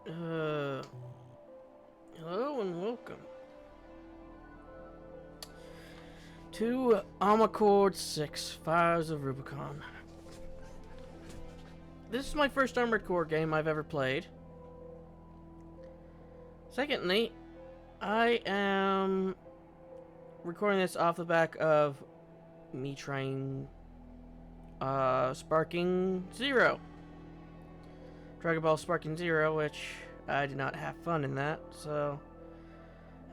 Hello and welcome to Armored 6, Fires of Rubicon. This is my first Armored Core game I've ever played. Secondly, I am recording this off the back of me trying Sparking Zero. Dragon Ball Sparking Zero, which I did not have fun in that, so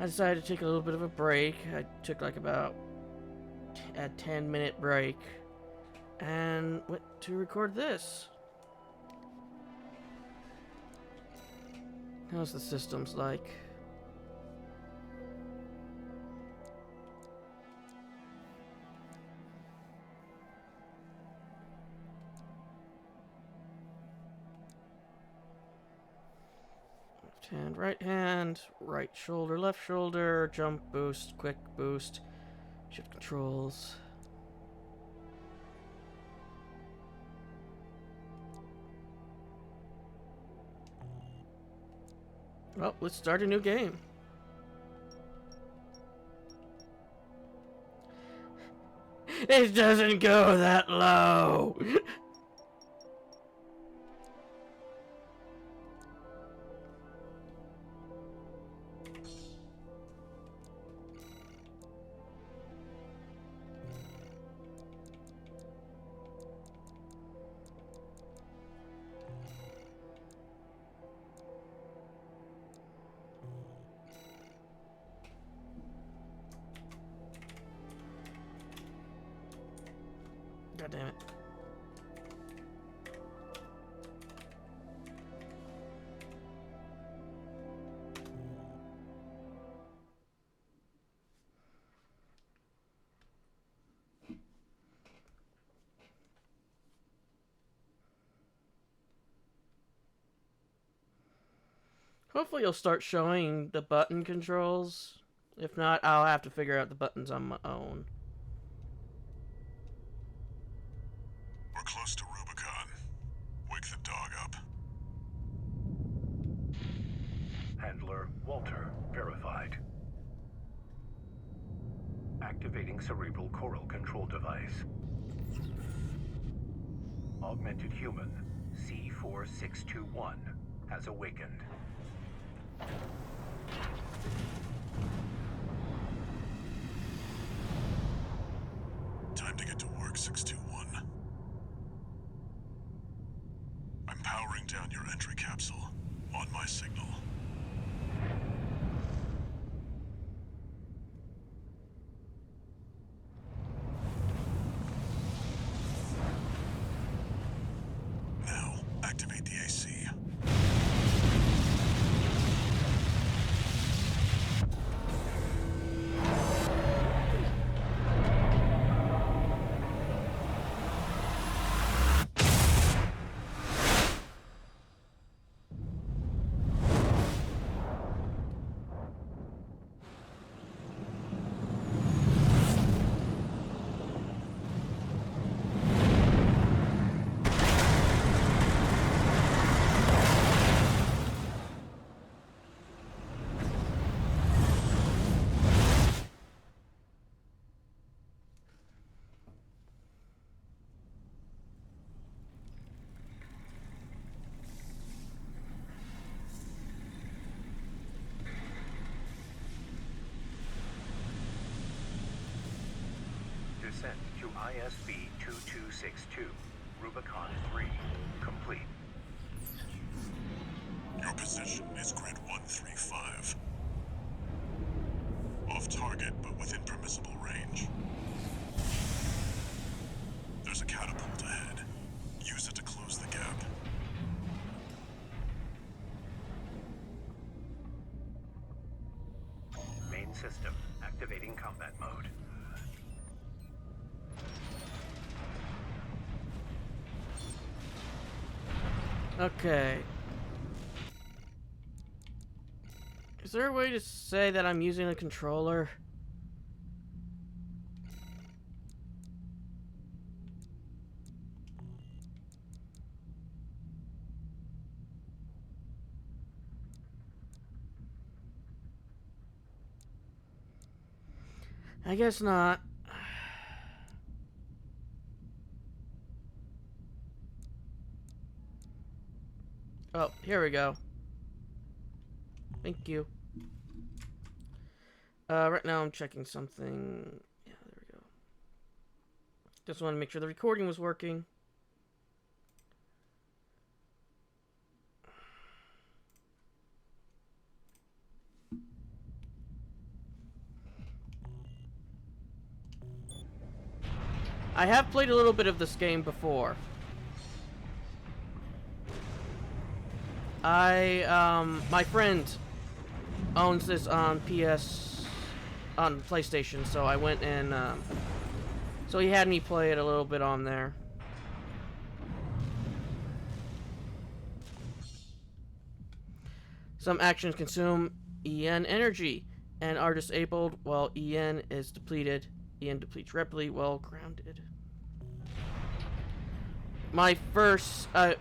I decided to take a little bit of a break. I took like about a 10-minute break and went to record this. How's the systems like? Left hand, right shoulder, left shoulder, jump boost, quick boost, shift controls. Well, let's start a new game. It doesn't go that low! God damn it. Hopefully you'll start showing the button controls. If not, I'll have to figure out the buttons on my own. We're close to Rubicon. Wake the dog up. Handler Walter verified. Activating cerebral coral control device. Augmented human C4621 has awakened. Time to get to work, 621. I'm powering down your entry capsule. On my signal. Now, activate the AC. Descent to ISB 2262, Rubicon 3, complete. Your position is grid 135. Off target, but within permissible range. There's a catapult ahead. Use it to close the gap. Main system activating combat mode. Okay. Is there a way to say that I'm using a controller? I guess not. Oh, here we go. Thank you. Right now I'm checking something. Yeah, there we go. Just want to make sure the recording was working. I have played a little bit of this game before. My friend owns this on on PlayStation, so I went and, so he had me play it a little bit on there. Some actions consume EN energy and are disabled while EN is depleted. EN depletes rapidly while grounded. My first time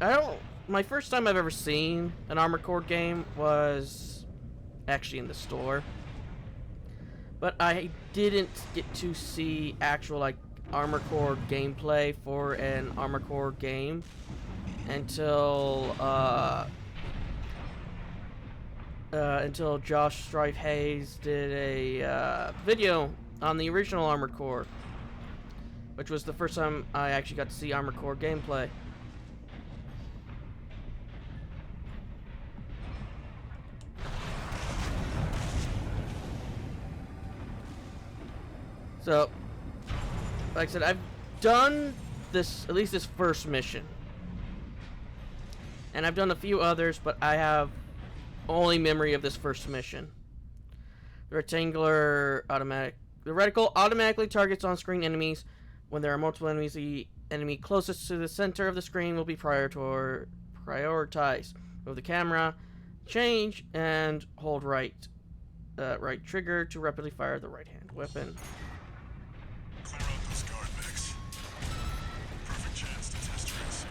I've ever seen an Armored Core game was actually in the store. But I didn't get to see actual like Armored Core gameplay for an Armored Core game until Josh Strife Hayes did a video on the original Armored Core, which was the first time I actually got to see Armored Core gameplay. So, like I said, I've done this, at least this first mission. And I've done a few others, but I have only memory of this first mission. The reticle automatically targets on-screen enemies. When there are multiple enemies, the enemy closest to the center of the screen will be prioritized. Move the camera, change, and hold right trigger to rapidly fire the right-hand weapon. Clear out those guard mechs. Perfect chance to test your AC.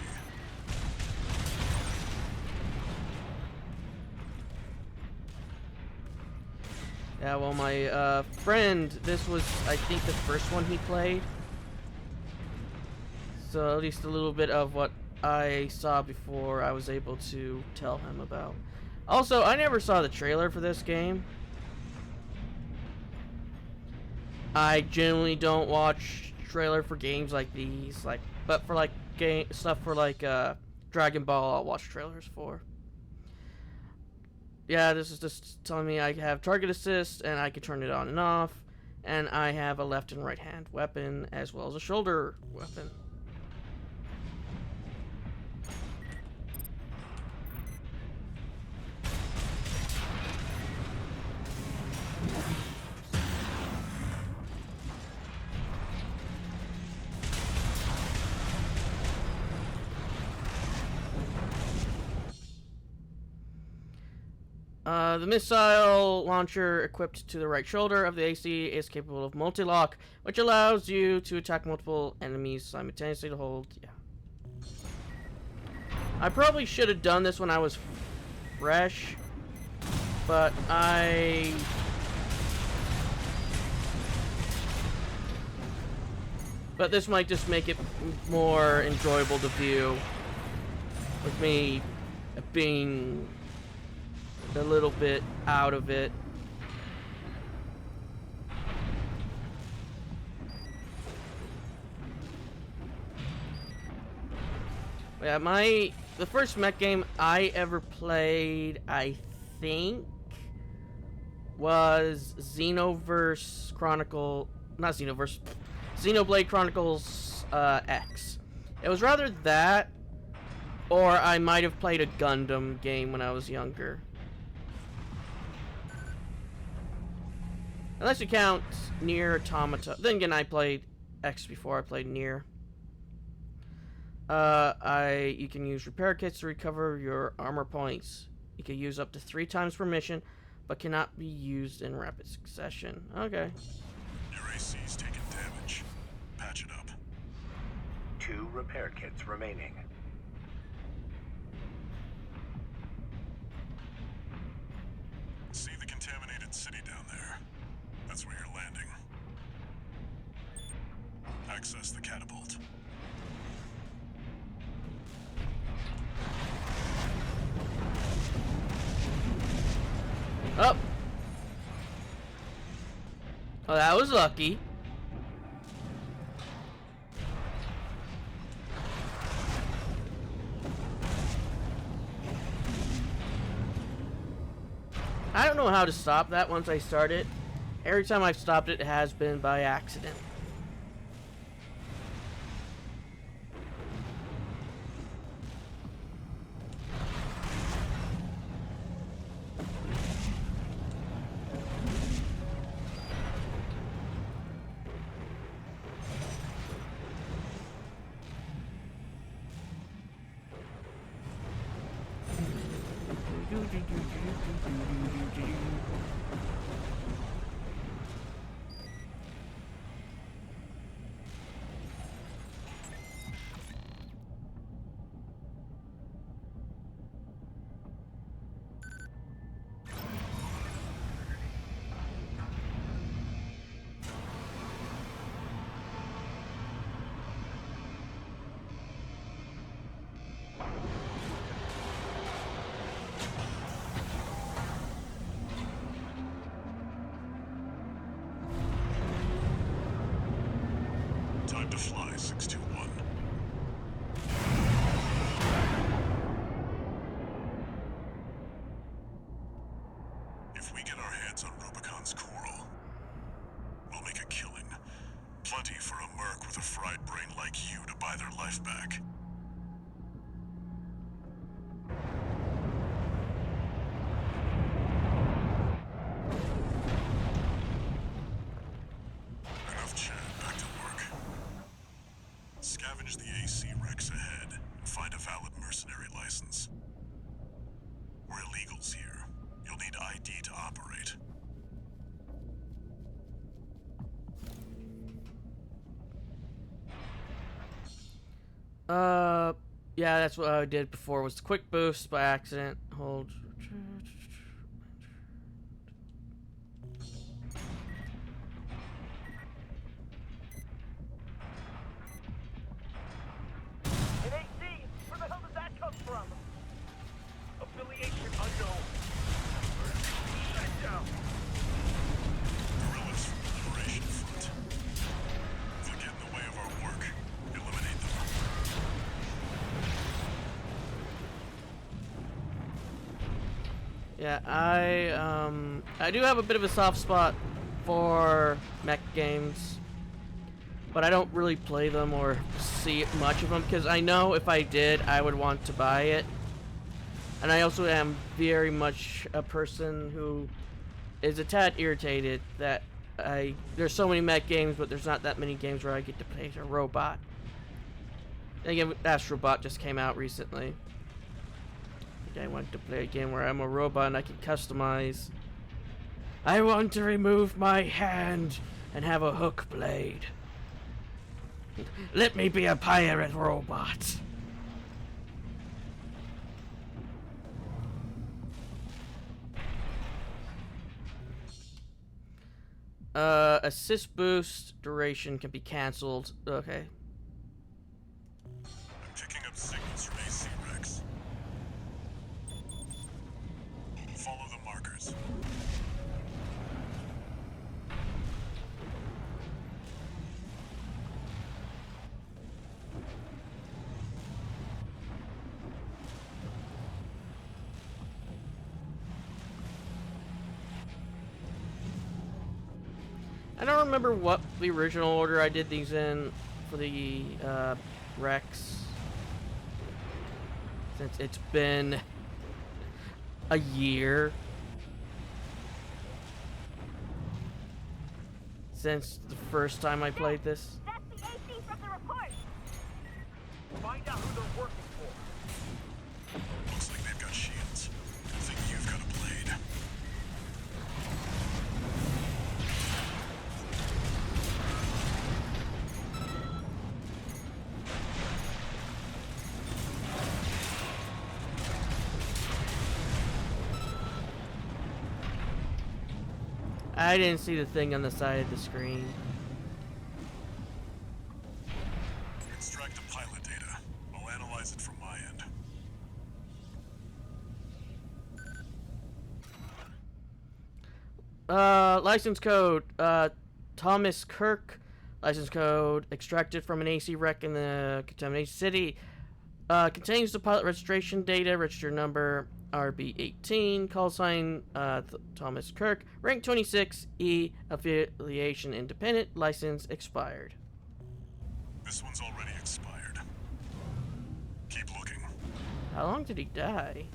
Yeah, well, my friend, this was, I think, the first one he played. So at least a little bit of what I saw before I was able to tell him about. Also, I never saw the trailer for this game. I generally don't watch trailer for games like these, but for like stuff for like Dragon Ball, I'll watch trailers for. Yeah, this is just telling me I have target assist and I can turn it on and off, and I have a left and right hand weapon as well as a shoulder weapon. The missile launcher equipped to the right shoulder of the AC is capable of multi-lock, which allows you to attack multiple enemies simultaneously to hold. Yeah. I probably should have done this when I was fresh, but But this might just make it more enjoyable to view with me being a little bit out of it. Yeah, the first mech game I ever played, I think, was Xenoverse Chronicle, not Xenoverse, Xenoblade Chronicles X. It was rather that, or I might have played a Gundam game when I was younger. Unless you count Nier Automata. Then again, I played X before I played Nier. You can use repair kits to recover your armor points. You can use up to 3 times per mission, but cannot be used in rapid succession. Okay. Your AC's taking damage. Patch it up. 2 repair kits remaining. See the contaminated city down there? That's where you're landing. Oh. Oh, that was lucky. I don't know how to stop that once I start it. Every time I've stopped it, it has been by accident. Time to fly, 621. If we get our hands on Rubicon's coral, we'll make a killing. Plenty for a merc with a fried brain like you to buy their life back. Enough chat, back to work. Scavenge the AC Rex ahead and find a valid mercenary license. We're illegals here. You'll need ID to operate. Yeah, that's what I did before, was quick boost by accident. Hold. An AC? Where the hell did that come from? Affiliation unknown. Shut it down. Guerrillas from the Liberation Front. If they get in the way of our work, eliminate them. Yeah, I do have a bit of a soft spot for mech games, but I don't really play them or see much of them because I know if I did, I would want to buy it. And I also am very much a person who is a tad irritated that there's so many mech games, but there's not that many games where I get to play as a robot. And again, Astrobot just came out recently. I want to play a game where I'm a robot and I can customize. I want to remove my hand and have a hook blade. Let me be a pirate robot. Assist boost duration can be cancelled. Okay. I'm picking up signals from AC Rex. Follow the markers. I don't remember what the original order I did these in for the Rex, since it's been a year since the first time I played this. That's the AC from the report. Find out who they're working for. Looks like they've got shields. Good thing you've got a blade. I didn't see the thing on the side of the screen. Extract the pilot data. I'll analyze it from my end. License code, Thomas Kirk. License code extracted from an AC wreck in the contaminated city. Contains the pilot registration data, register number RB18, call sign Thomas Kirk, rank 26E, affiliation independent, license expired. This one's already expired. Keep looking. How long did he die?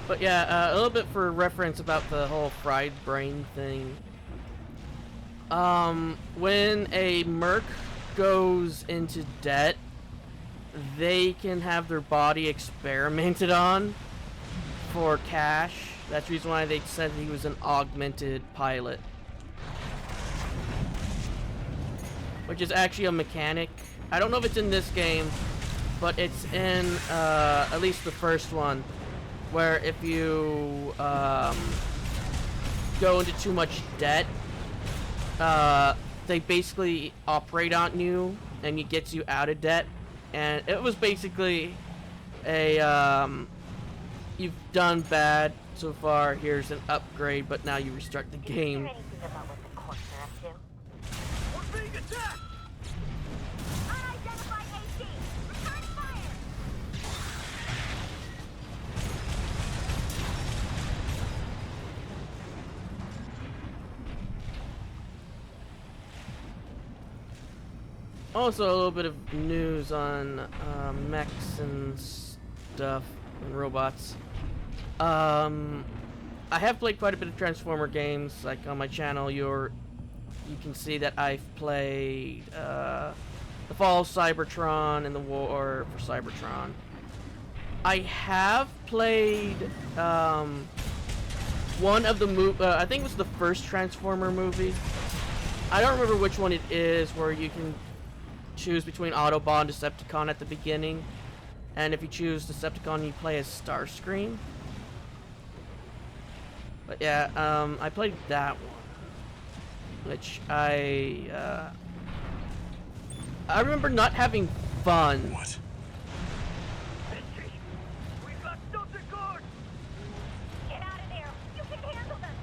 But yeah, a little bit for reference about the whole fried brain thing. When a merc goes into debt, they can have their body experimented on for cash. That's the reason why they said he was an augmented pilot. Which is actually a mechanic. I don't know if it's in this game, but it's in at least the first one. Where if you go into too much debt, they basically operate on you and it gets you out of debt. And it was basically a you've done bad so far, here's an upgrade, but now you restart the game. Anything about what the Corps are up to? We're being attacked! Unidentified AC! Return fire! Also, a little bit of news on mechs and stuff and robots. I have played quite a bit of Transformer games. Like on my channel, you can see that I've played the Fall of Cybertron and the War for Cybertron. I have played one of the I think it was the first Transformer movie. I don't remember which one it is, where you can choose between Autobot and Decepticon at the beginning, and if you choose Decepticon, you play as Starscream. But yeah, I played that one, which I remember not having fun. What? We've got something good! Get out of there! You can handle them!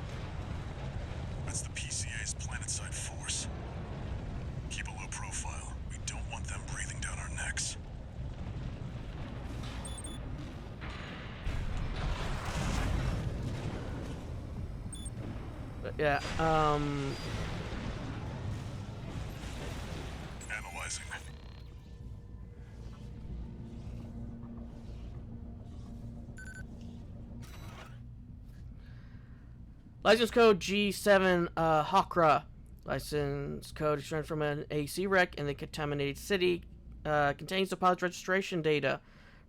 That's the PCA's planetside force. Keep a low profile. We don't want them breathing down our necks. But yeah, Analyzing. license code G7 Hakra. License code extracted from an AC wreck in the contaminated city. Contains the pilot's registration data.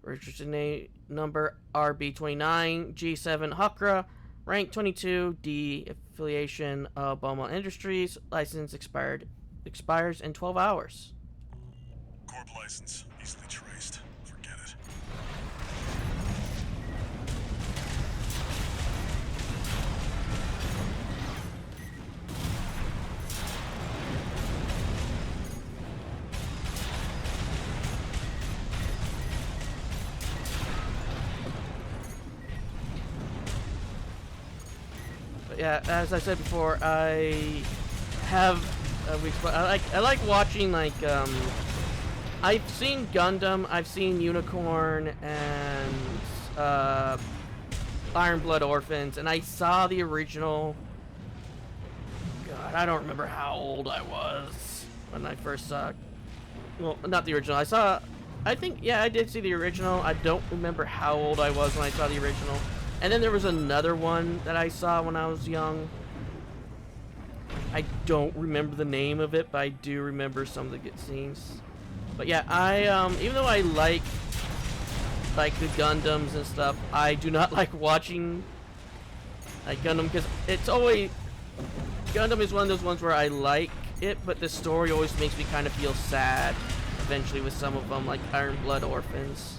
Registration number RB29 G7 Hakra. Rank 22D. Affiliation Beaumont Industries. License expires in 12 hours. Corp license. Easily traced. Forget it. But yeah, as I said before, I have I like watching, like I've seen Gundam, I've seen Unicorn and Iron Blood Orphans, and I saw the original. God, I don't remember how old I was when I first saw. Well, not the original. I think, yeah, I did see the original. I don't remember how old I was when I saw the original. And then there was another one that I saw when I was young. I don't remember the name of it, but I do remember some of the good scenes. But yeah, I even though I like the Gundams and stuff, I do not like watching like Gundam, because it's always, Gundam is one of those ones where I like it, but the story always makes me kind of feel sad eventually with some of them, like Iron Blood Orphans.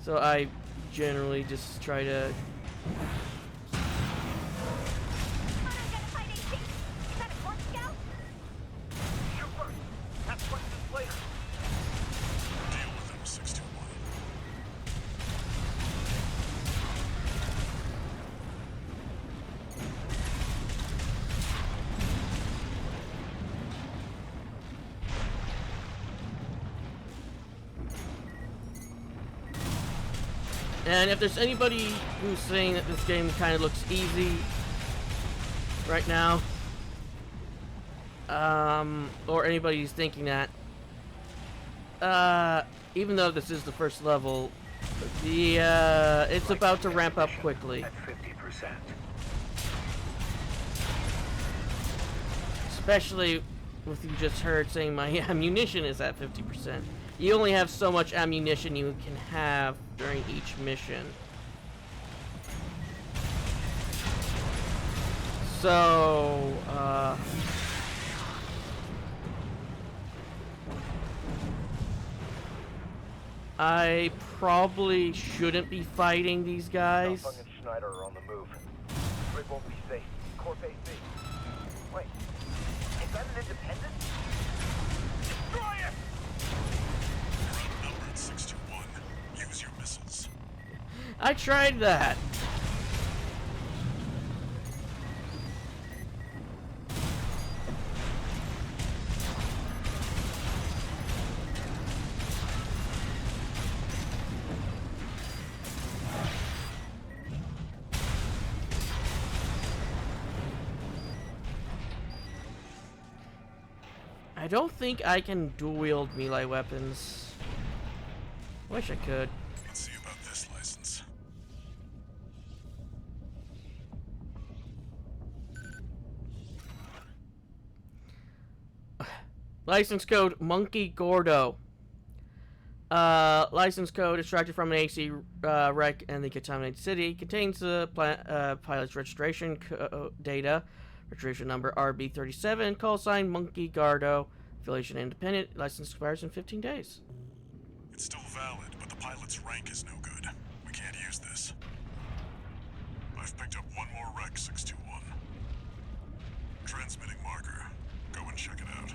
So I generally just try to... Deal with him, 621. And if there's anybody who's saying that this game kind of looks easy right now, or anybody who's thinking that, even though this is the first level, it's about to ramp up quickly. At 50%. Especially with you just heard saying my ammunition is at 50%. You only have so much ammunition you can have during each mission. So, I probably shouldn't be fighting these guys. Fung and Schneider are on the move. Grid won't be safe. Core phase B. Wait, is that an independent? Destroy it! You're outnumbered, 621. Use your missiles. I tried that. I don't think I can dual wield melee weapons. Wish I could. Let's see about this license. License code Monkey Gordo. License code extracted from an AC wreck in the contaminated city. Contains the pilot's registration data. Registration number RB37. Call sign Monkey Gordo. Affiliation independent. License expires in 15 days. It's still valid, but the pilot's rank is no good. We can't use this. I've picked up one more wreck, 621. Transmitting marker. Go and check it out.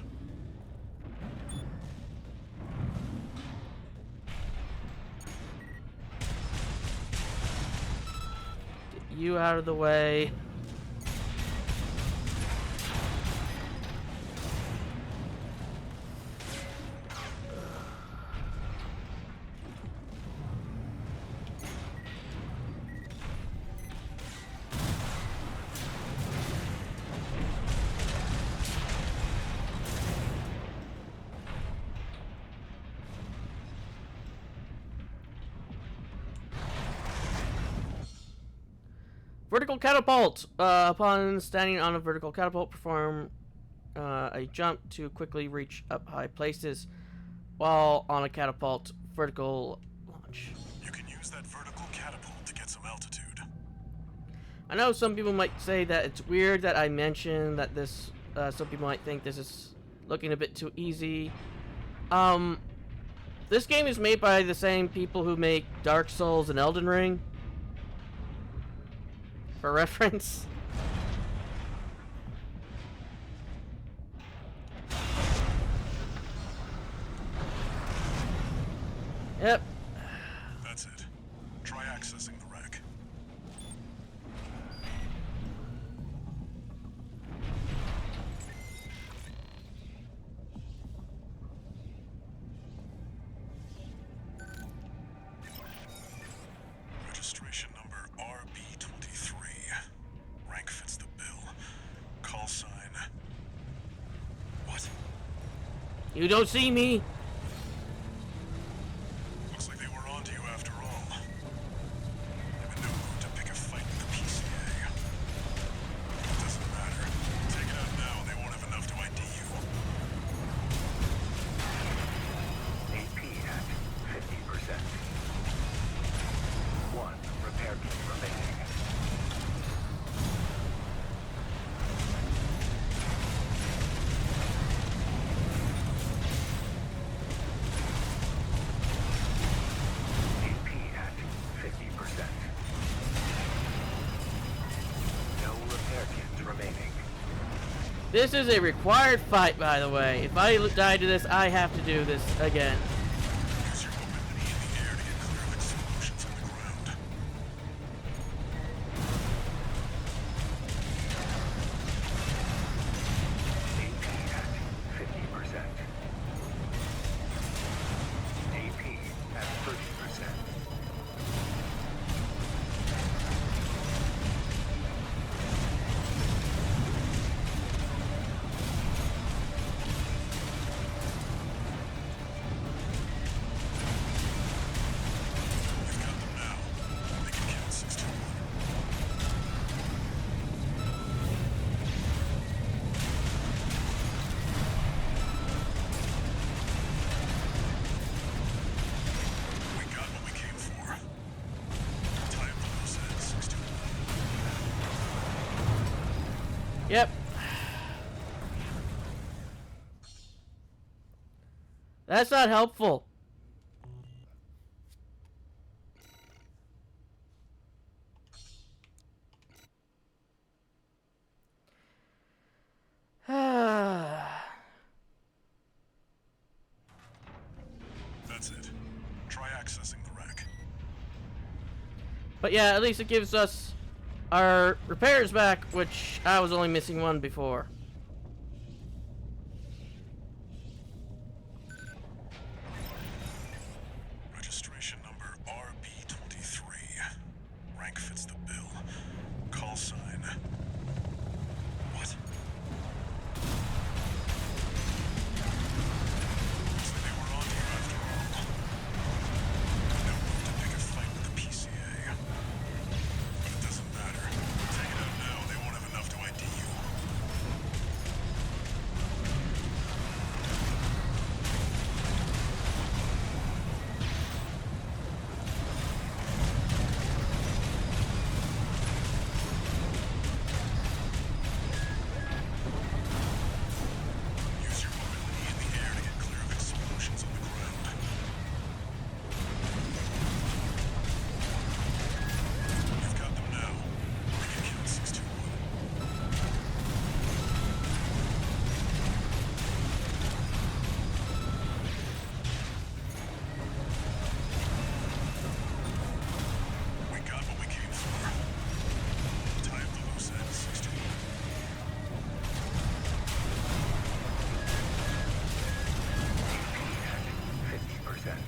Get you out of the way. Vertical catapult. Upon standing on a vertical catapult, perform a jump to quickly reach up high places. While on a catapult, vertical launch. You can use that vertical catapult to get some altitude. I know some people might say that it's weird that I mentioned that this. Some people might think this is looking a bit too easy. This game is made by the same people who make Dark Souls and Elden Ring. For reference. Yep. That's it. Try accessing the wreck. Registration number RB23. Rank fits the bill. Call sign. What? You don't see me. Looks like they were onto you after all. I'm in no mood to pick a fight with the PCA. It doesn't matter. Take it out now and they won't have enough to ID you. AP at 50%. One repair kit remaining. This is a required fight, by the way. If I die to this, I have to do this again. Use your mobility in the air to get clear of explosions on the ground. AP at 50%. AP at 30%. You've got them now. They can count 621. We got what we came for. Tie up the loose ends, 621. Yep. That's not helpful. That's it. Try accessing the wreck. But yeah, at least it gives us our repairs back, which I was only missing one before. Registration number RB23. Rank fits the bill. Call sign. What? So they were on here after all. No move to pick a fight with the PCA. But it doesn't matter. Take it out now, they won't have enough to ID you. Use your mobility in the air to get clear of explosions on the ground. You've got them now. They can count 621. We got what we came for. Tie up the loose ends, 621. AP at 50%.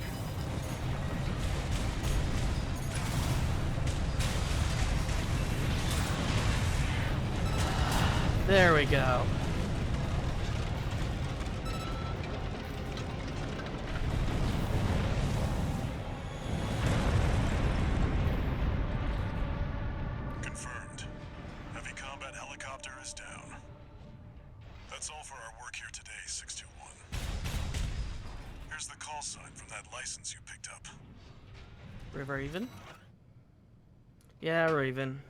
There we go. Confirmed. Heavy combat helicopter is down. That's all for our work here today, 621. Here's the call sign from that license you picked up. Raven? Yeah, Raven.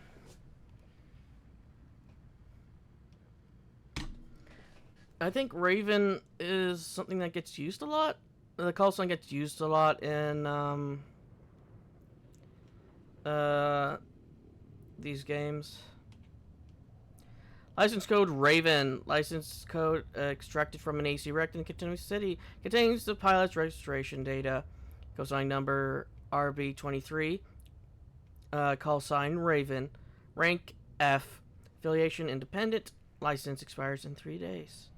I think Raven is something that gets used a lot. The call sign gets used a lot in these games. License code Raven. License code extracted from an AC wrecked in Continuous City. Contains the pilot's registration data. Call sign number RB23. Call sign Raven. Rank F. Affiliation independent. License expires in 3 days.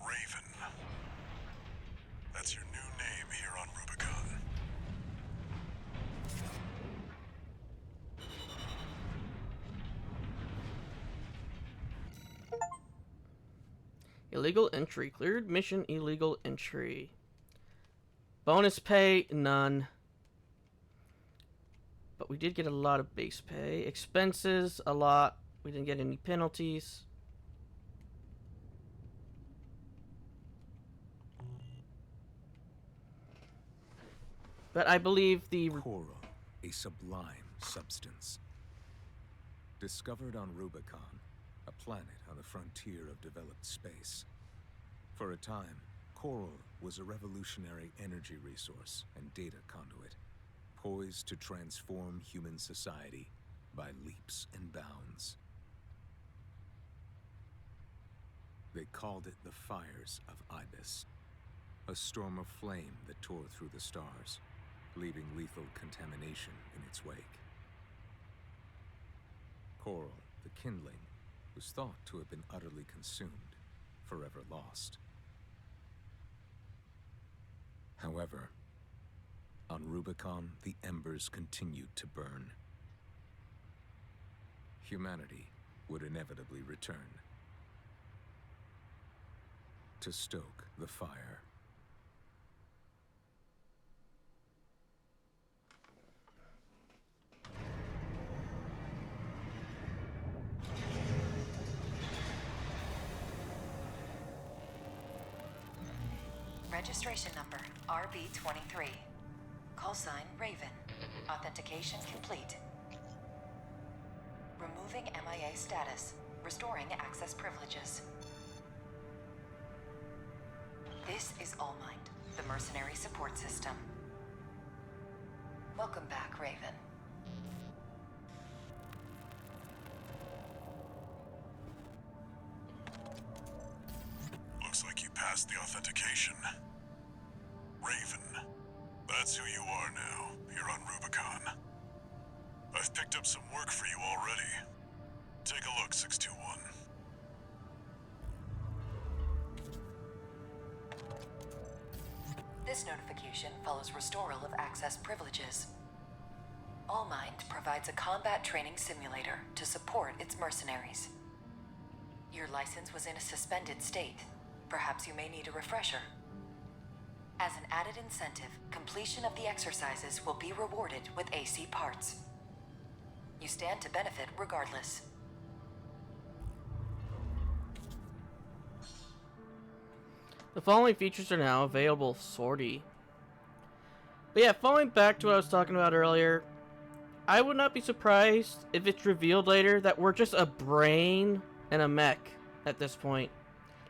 Raven. That's your new name here on Rubicon. Illegal entry. Cleared mission illegal entry. Bonus pay, none. But we did get a lot of base pay. Expenses, a lot. We didn't get any penalties. But I believe the... Coral, a sublime substance. Discovered on Rubicon, a planet on the frontier of developed space. For a time, coral was a revolutionary energy resource and data conduit, poised to transform human society by leaps and bounds. They called it the Fires of Ibis, a storm of flame that tore through the stars, leaving lethal contamination in its wake. Coral, the kindling, was thought to have been utterly consumed, forever lost. However, on Rubicon, the embers continued to burn. Humanity would inevitably return to stoke the fire. Registration number RB23. Call sign Raven. Authentication complete. Removing MIA status. Restoring access privileges. This is All Mind, the mercenary support system. Welcome back, Raven. Looks like you passed the authentication. Raven. That's who you are now. You're on Rubicon. I've picked up some work for you already. Take a look, 621. This notification follows restoral of access privileges. All Mind provides a combat training simulator to support its mercenaries. Your license was in a suspended state. Perhaps you may need a refresher. As an added incentive, completion of the exercises will be rewarded with AC parts. You stand to benefit regardless. The following features are now available, sortie. But yeah, falling back to what I was talking about earlier, I would not be surprised if it's revealed later that we're just a brain and a mech at this point.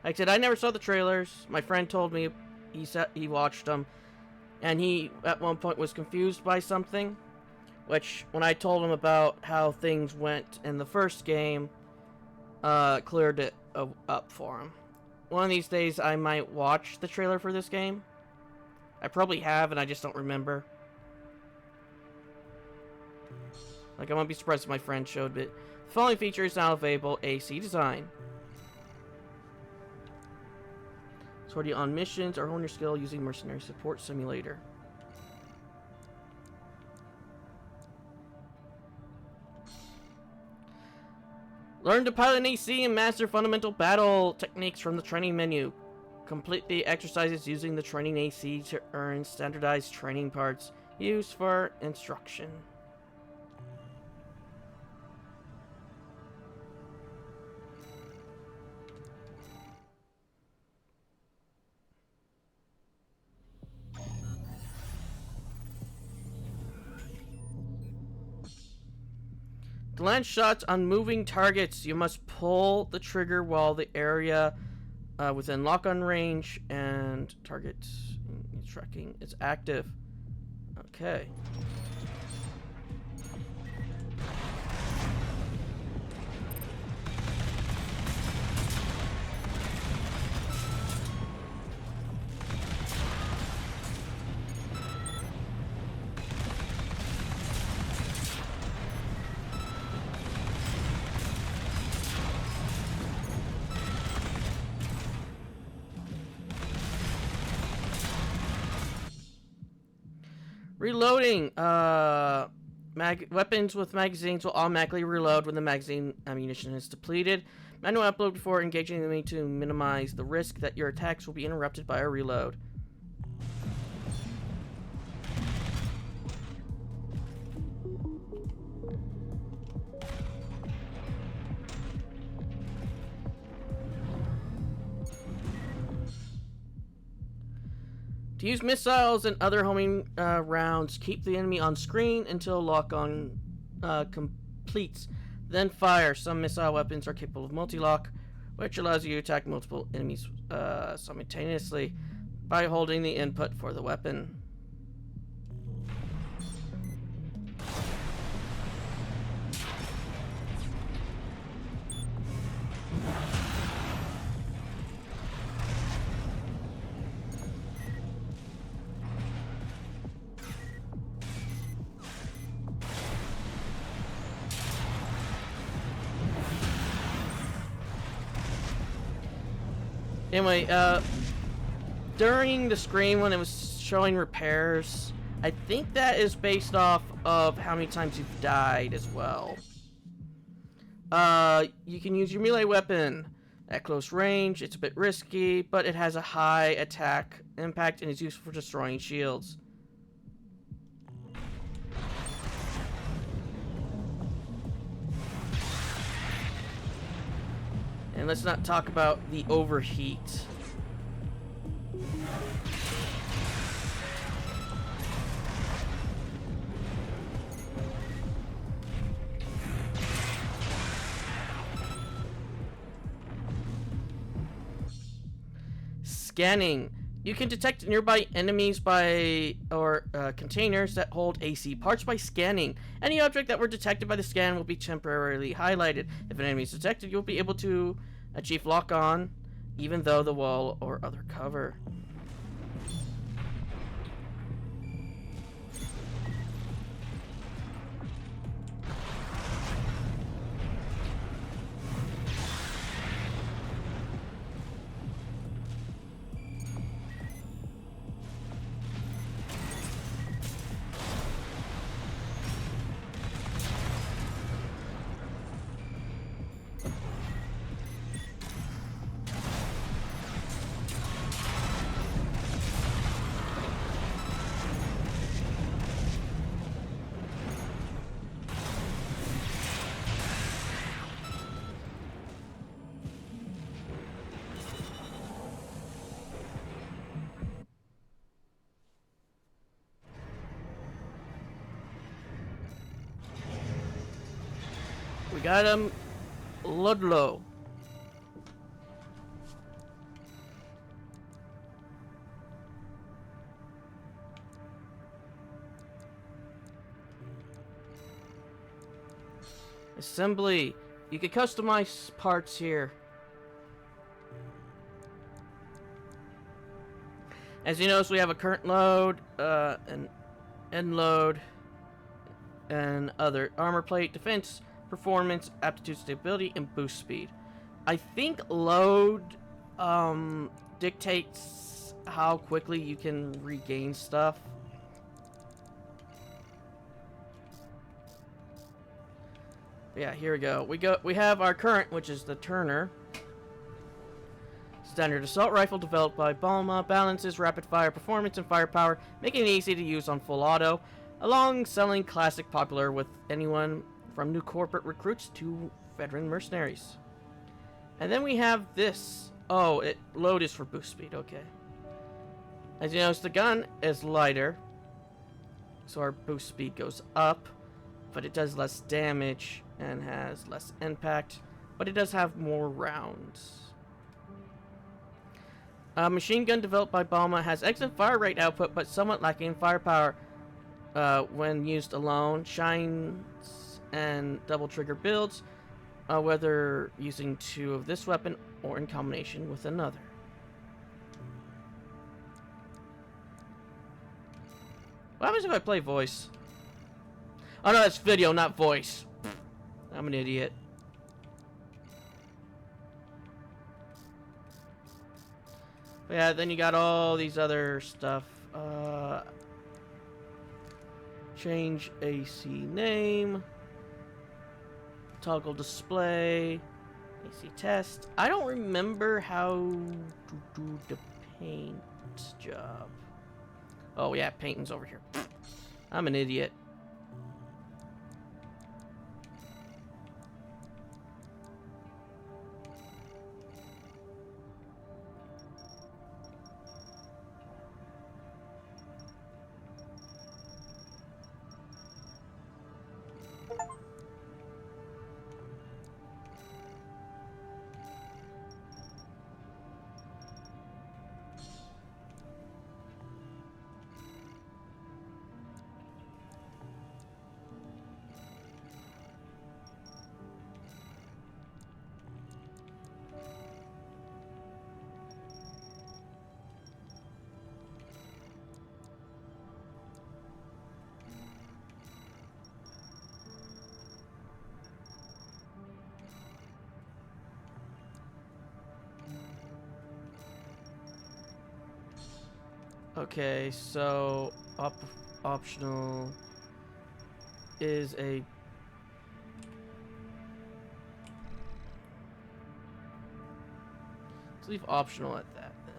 Like I said, I never saw the trailers. My friend told me he watched them, and he at one point was confused by something, which when I told him about how things went in the first game, cleared it up for him. One of these days I might watch the trailer for this game. I probably have, and I just don't remember. Like, I won't be surprised if my friend showed it. The following feature is now available: AC design. Sortie on missions or hone your skill using Mercenary Support Simulator. Learn to pilot an AC and master fundamental battle techniques from the training menu. Complete the exercises using the training AC to earn standardized training parts used for instruction. To land shots on moving targets, you must pull the trigger while the area within lock-on range and targets tracking is active. Okay. Reloading. Weapons with magazines will automatically reload when the magazine ammunition is depleted. Manual upload before engaging the enemy to minimize the risk that your attacks will be interrupted by a reload. To use missiles and other homing rounds, keep the enemy on screen until lock-on completes. Then fire. Some missile weapons are capable of multi-lock, which allows you to attack multiple enemies simultaneously by holding the input for the weapon. Anyway, during the screen when it was showing repairs, I think that is based off of how many times you've died as well. You can use your melee weapon at close range. It's a bit risky, but it has a high attack impact and is useful for destroying shields. And let's not talk about the overheat. Scanning. You can detect nearby enemies or containers that hold AC parts by scanning. Any object that were detected by the scan will be temporarily highlighted. If an enemy is detected, you'll be able to achieve lock-on, even though the wall or other cover. We got him, Ludlow. Assembly. You can customize parts here. As you notice, we have a current load, an end load, and other armor plate, defense, performance, aptitude, stability, and boost speed. I think load dictates how quickly you can regain stuff. Yeah, here we go. We have our current, which is the Turner. Standard assault rifle developed by Balma, balances rapid fire performance and firepower, making it easy to use on full auto. A long-selling classic popular with anyone from new corporate recruits to veteran mercenaries. And then we have this. Oh, load is for boost speed, okay. As you notice, the gun is lighter, so our boost speed goes up, but it does less damage and has less impact, but it does have more rounds. A machine gun developed by Balma has excellent fire rate output, but somewhat lacking in firepower when used alone. Shines and double trigger builds, whether using two of this weapon or in combination with another. What happens if I play voice? Oh no, that's video, not voice. I'm an idiot. But yeah, then you got all these other stuff. Change AC name. Toggle display. AC test. I don't remember how to do the paint job. Oh yeah, painting's over here. I'm an idiot. Okay, so optional is a let's leave optional at that then.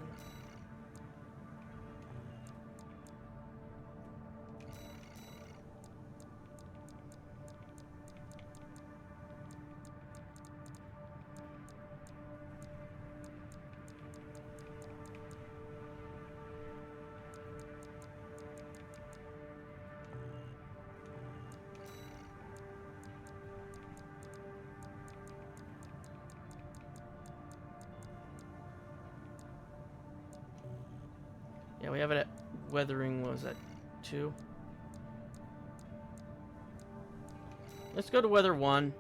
Yeah, we have it at weathering. What was that? 2. Let's go to weather 1.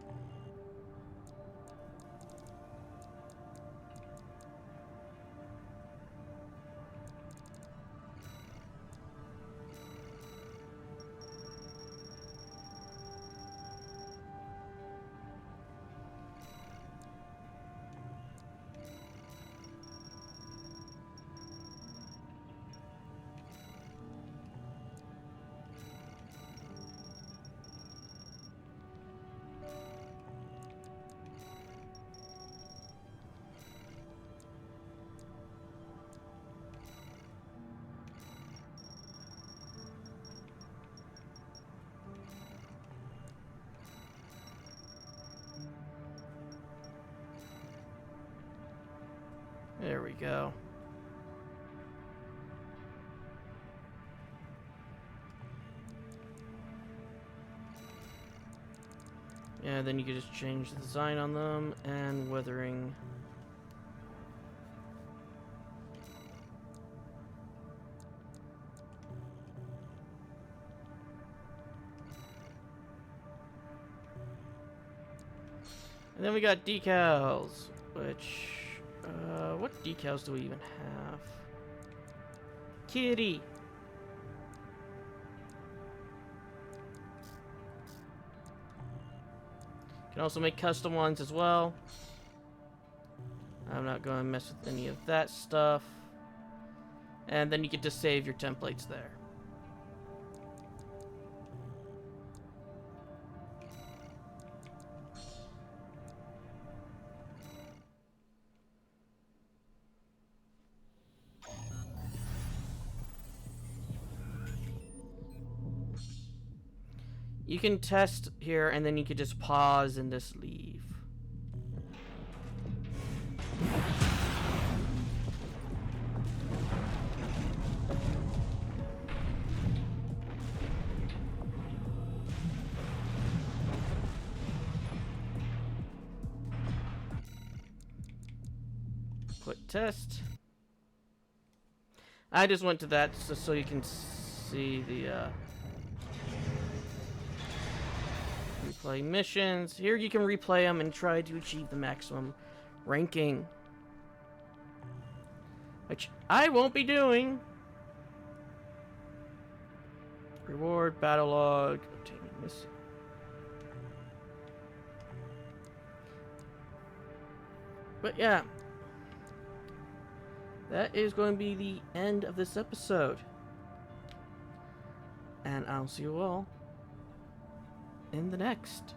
There we go. Yeah, then you can just change the design on them and weathering. And then we got decals, which, what decals do we even have? Kitty! Can also make custom ones as well. I'm not going to mess with any of that stuff. And then you can just save your templates there. You can test here, and then you can just pause and just leave. Quit test. I just went to that just so you can see the replay missions. Here you can replay them and try to achieve the maximum ranking, which I won't be doing. Reward, battle log, obtaining this. But yeah, that is going to be the end of this episode. And I'll see you all in the next.